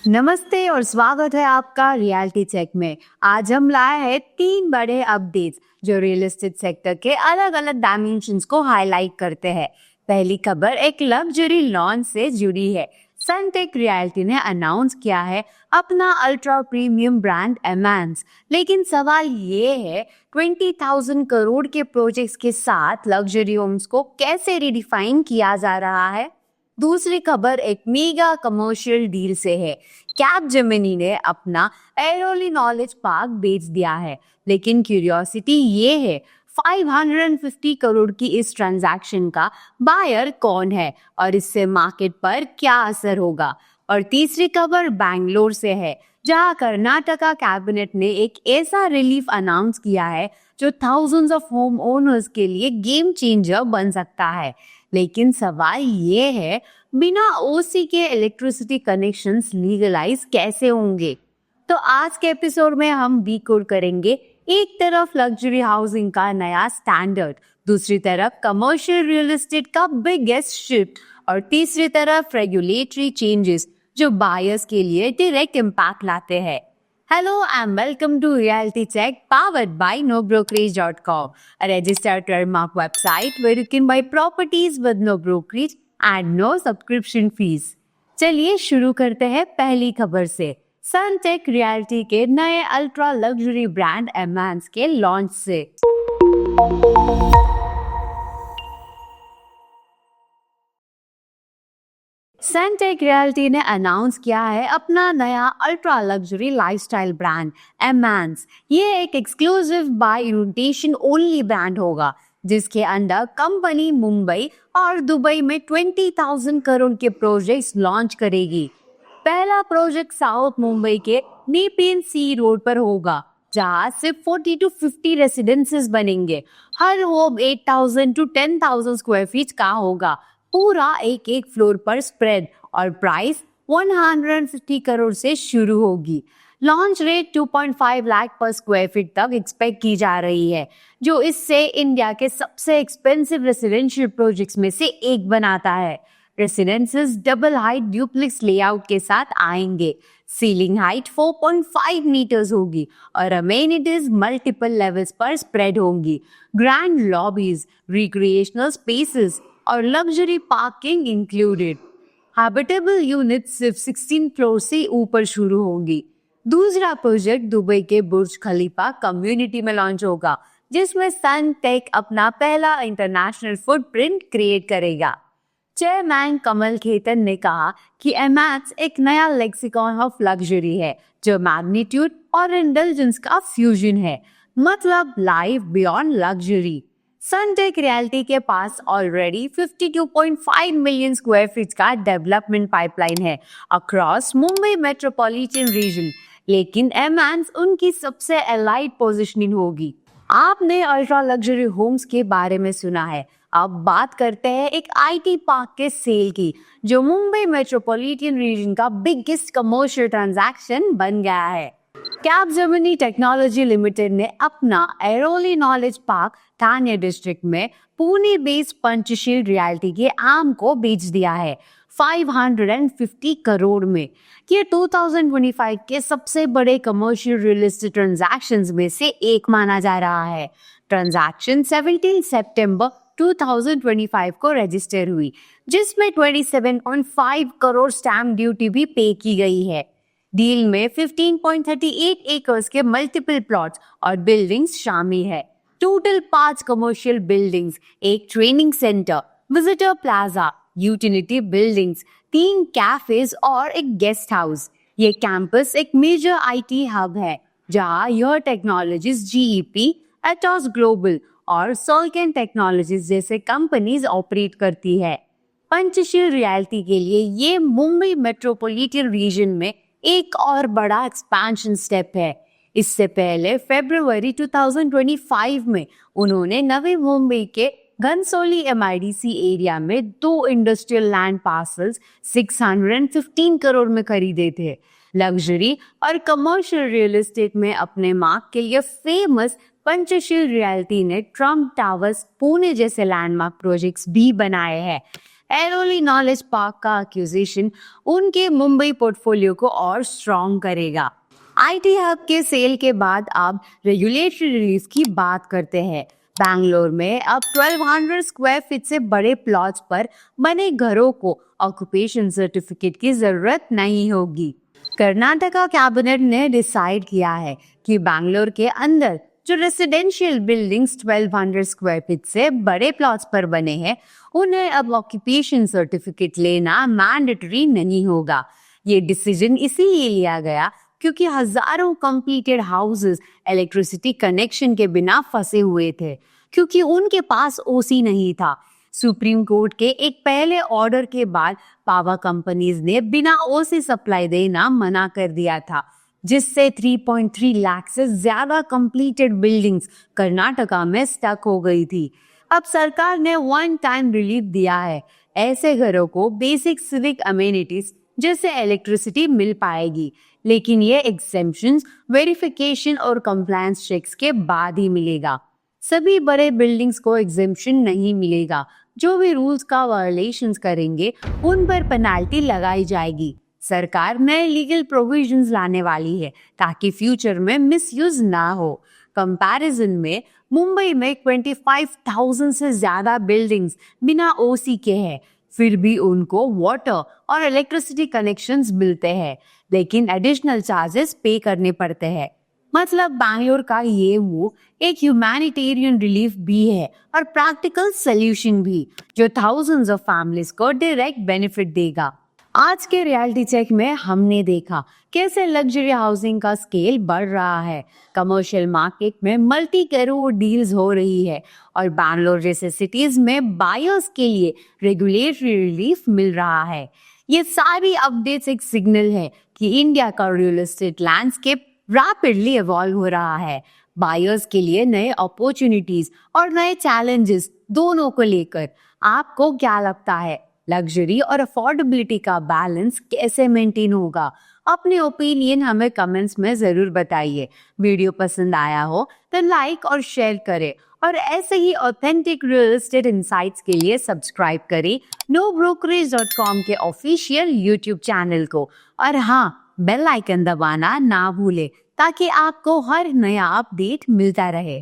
नमस्ते और स्वागत है आपका रियलिटी चेक में। आज हम लाए हैं 3 बड़े अपडेट्स जो रियल एस्टेट सेक्टर के अलग अलग डायमेंशंस को हाईलाइट करते हैं। पहली खबर एक लग्जरी लॉन्च से जुड़ी है। सनटेक रियलिटी ने अनाउंस किया है अपना अल्ट्रा प्रीमियम ब्रांड एमेंस। लेकिन सवाल ये है 20,000 करोड़ के प्रोजेक्ट्स के साथ लग्जरी होम्स को कैसे रिडिफाइन किया जा रहा है। दूसरी खबर एक मेगा कमर्शियल डील से है। कैपजेमिनी ने अपना एरोली नॉलेज पार्क बेच दिया है, लेकिन क्यूरियोसिटी ये है 550 करोड़ की इस ट्रांजैक्शन का बायर कौन है और इससे मार्केट पर क्या असर होगा। और तीसरी खबर बैंगलोर से है, जहां कर्नाटका कैबिनेट ने एक ऐसा रिलीफ अनाउंस किया है जो थाउजेंड्स ऑफ होम ओनर्स के लिए गेम चेंजर बन सकता है। लेकिन सवाल ये है बिना ओसी के इलेक्ट्रिसिटी कनेक्शंस लीगलाइज कैसे होंगे। तो आज के एपिसोड में हम डिकोड करेंगे एक तरफ लग्जरी हाउसिंग का नया स्टैंडर्ड, दूसरी तरफ कमर्शियल रियल एस्टेट का बिगेस्ट शिफ्ट और तीसरी तरफ रेगुलेटरी चेंजेस जो बायर्स के लिए डायरेक्ट इम्पैक्ट लाते हैं। Hello and welcome to Reality Check powered by NoBrokerage.com, a registered trademark website where you can buy properties with no brokerage and no subscription fees. चलिए शुरू करते हैं पहली खबर से। सनटेक रियलिटी के नए अल्ट्रा लग्जरी ब्रांड एमेंस के लॉन्च से। सनटेक रियलिटी ने अनाउंस किया है अपना नया ultra luxury lifestyle brand Emaance. ये एक exclusive by invitation only brand होगा, जिसके अंदर कंपनी मुंबई और दुबई में 20,000 करोड़ के प्रोजेक्ट्स लॉन्च करेगी। पहला प्रोजेक्ट साउथ मुंबई के नेपियन सी रोड पर होगा, जहां सिर्फ 40 to 50 रेसिडेंसेस बनेंगे। हर होम 8,000 to 10,000 स्क्वायर फीट का होगा, पूरा एक एक फ्लोर पर स्प्रेड, और प्राइस 150 करोड़ से शुरू होगी। लॉन्च रेट 2.5 लाख पर स्क्वायर फीट तक एक्सपेक्ट की जा रही है, जो इससे इंडिया के सबसे एक्सपेंसिव रेसिडेंशियल प्रोजेक्ट्स में से एक बनाता है। Residences double height duplex layout के साथ आएंगे। सीलिंग हाइट 4.5 मीटर्स होगी और अमेनिटीज मल्टीपल लेवल्स पर स्प्रेड होंगी। ग्रैंड लॉबीज, रिक्रिएशनल स्पेसेस और luxury parking included. Habitable unit सिर्फ 16 फ्लोर से ऊपर शुरू होंगी। दूसरा प्रोजेक्ट दुबई के बुर्ज खलीफा कम्युनिटी में लॉन्च होगा, जिसमें सनटेक अपना पहला इंटरनेशनल फुटप्रिंट क्रिएट करेगा। चेयरमैन कमल खेतन ने कहा कि एमेंस एक नया लेक्सिकॉन ऑफ लग्जरी है, जो मैग्नीट्यूड और इंडल्जेंस का फ्यूजन है, मतलब life beyond luxury. Sunteck realty के पास ऑलरेडी 52.5 मिलियन स्क्वायर फीट का डेवलपमेंट पाइपलाइन है अक्रॉस मुंबई मेट्रोपॉलिटन रीजन, लेकिन एमेंस उनकी सबसे एलाइट पोजीशनिंग होगी। आपने अल्ट्रा लग्जरी होम्स के बारे में सुना है, अब बात करते हैं एक आईटी पार्क के सेल की, जो मुंबई मेट्रोपॉलिटन रीजन का बिगेस्ट कमर्शियल ट्रांजैक्शन बन गया है। कैपजेमिनी टेक्नोलॉजी लिमिटेड ने अपना एरोली नॉलेज पार्क थाने डिस्ट्रिक्ट में पुणे बेस्ड पंचशील रियलिटी के आर्म को बेच दिया है 550 करोड़ में। ये 2025 के सबसे बड़े कमर्शियल रियल एस्टेट ट्रांजैक्शंस में से एक माना जा रहा है। ट्रांजैक्शन 17 सितंबर 2025 को रजिस्टर हुई, जिसमें 27.5 करोड़ स्टैम्प ड्यूटी भी पे की गई है। डील में 15.38 एकर्स के मल्टीपल प्लॉट्स और बिल्डिंग्स शामिल है। टोटल 5 कमर्शियल बिल्डिंग्स, एक training centre, visitor plaza, utility buildings, 3 cafes और एक गेस्ट हाउस। ये कैंपस एक मेजर आईटी हब है, जहां यह टेक्नोलॉजीज जीईपी, एटॉस ग्लोबल और सोल्केन टेक्नोलॉजीज जैसे कंपनीज ऑपरेट करती है। पंचशील रियलिटी के लिए ये मुंबई मेट्रोपॉलिटन रीजन में एक और बड़ा एक्सपेंशन स्टेप है। इससे पहले फरवरी 2025 में उन्होंने नवी मुंबई के घनसोली एमआईडीसी एरिया में 2 इंडस्ट्रियल लैंड पार्सल्स 615 करोड़ में खरीदे थे। लग्जरी और कमर्शियल रियल एस्टेट में अपने मार्क के लिए फेमस पंचशील रियलिटी ने ट्रम्प टावर्स पुणे जैसे लैंडमार्क प्रोजेक्ट्स भी बनाए हैं। एरोली नॉलेज पार्क का एक्विजिशन उनके मुंबई पोर्टफोलियो को और स्ट्रॉन्ग करेगा। आईटी हब के सेल के बाद अब रेगुलेटरी रिलीफ की बात करते हैं। बैंगलोर में अब 1200 स्क्वायर फीट से बड़े प्लॉट्स पर बने घरों को ऑक्यूपेशन सर्टिफिकेट की जरूरत नहीं होगी। कर्नाटका कैबिनेट ने डिसाइड किया है कि बैंगलोर के अंदर जो रेसिडेंशियल बिल्डिंग्स 1200 स्क्वायर फीट से बड़े प्लॉट्स पर बने हैं, उन्हें अब ऑक्यूपेशन सर्टिफिकेट लेना मैंडेटरी नहीं होगा। ये डिसीजन इसीलिए लिया गया क्योंकि हजारों कंप्लीटेड हाउसेस इलेक्ट्रिसिटी कनेक्शन के बिना फंसे हुए थे, क्योंकि उनके पास ओसी नहीं था। सुप्रीम कोर्ट के एक पहले ऑर्डर के बाद पावर कंपनीज ने बिना ओसी सप्लाई देना मना कर दिया था, जिससे 3.3 लाख से ज्यादा कंप्लीटेड बिल्डिंग्स कर्नाटका में स्टक हो गई थी। अब सरकार ने वन टाइम रिलीफ दिया है। ऐसे घरों को बेसिक सिविक अमेनिटीज जैसे इलेक्ट्रिसिटी मिल पाएगी, लेकिन ये एग्जेम्पशंस वेरिफिकेशन और कंप्लायंस चेक्स के बाद ही मिलेगा। सभी बड़े बिल्डिंग्स को एग्जेम्पशन नहीं मिलेगा। जो भी रूल्स का वायलेशंस करेंगे उन पर पेनाल्टी लगाई जाएगी। सरकार नए लीगल प्रोविजंस लाने वाली है ताकि फ्यूचर में मिसयूज ना हो। कंपैरिजन में मुंबई में 25,000 से ज्यादा बिल्डिंग्स बिना ओसी के हैं, फिर भी उनको वाटर और इलेक्ट्रिसिटी कनेक्शंस मिलते हैं, लेकिन एडिशनल चार्जेस पे करने पड़ते हैं। मतलब बैंगलोर का ये मूव एक ह्यूमैनिटेरियन रिलीफ भी है और प्रैक्टिकल सोल्यूशन भी, जो थाउजेंड्स ऑफ फैमिलीज को डायरेक्ट बेनिफिट देगा। आज के रियलिटी चेक में हमने देखा कैसे लग्जरी हाउसिंग का स्केल बढ़ रहा है, कमर्शियल मार्केट में मल्टी करोड़ डील्स हो रही है और बैंगलोर जैसे सिटीज में बायर्स के लिए रेगुलेटरी रिलीफ मिल रहा है। ये सारी अपडेट्स एक सिग्नल है कि इंडिया का real estate landscape rapidly evolve हो रहा है। बायर्स के लिए नए अपॉर्चुनिटीज और नए चैलेंजेस दोनों को लेकर आपको क्या लगता है, लग्जरी और अफोर्डेबिलिटी का बैलेंस कैसे मेंटेन होगा? अपने ओपिनियन हमें कमेंट्स में जरूर बताइए। वीडियो पसंद आया हो तो लाइक और शेयर करें और ऐसे ही ऑथेंटिक रियल एस्टेट इनसाइट्स के लिए सब्सक्राइब करें nobrokerage.com के ऑफिशियल यूट्यूब चैनल को। और हाँ, बेल आइकन दबाना ना भूले ताकि आपको हर नया अपडेट मिलता रहे।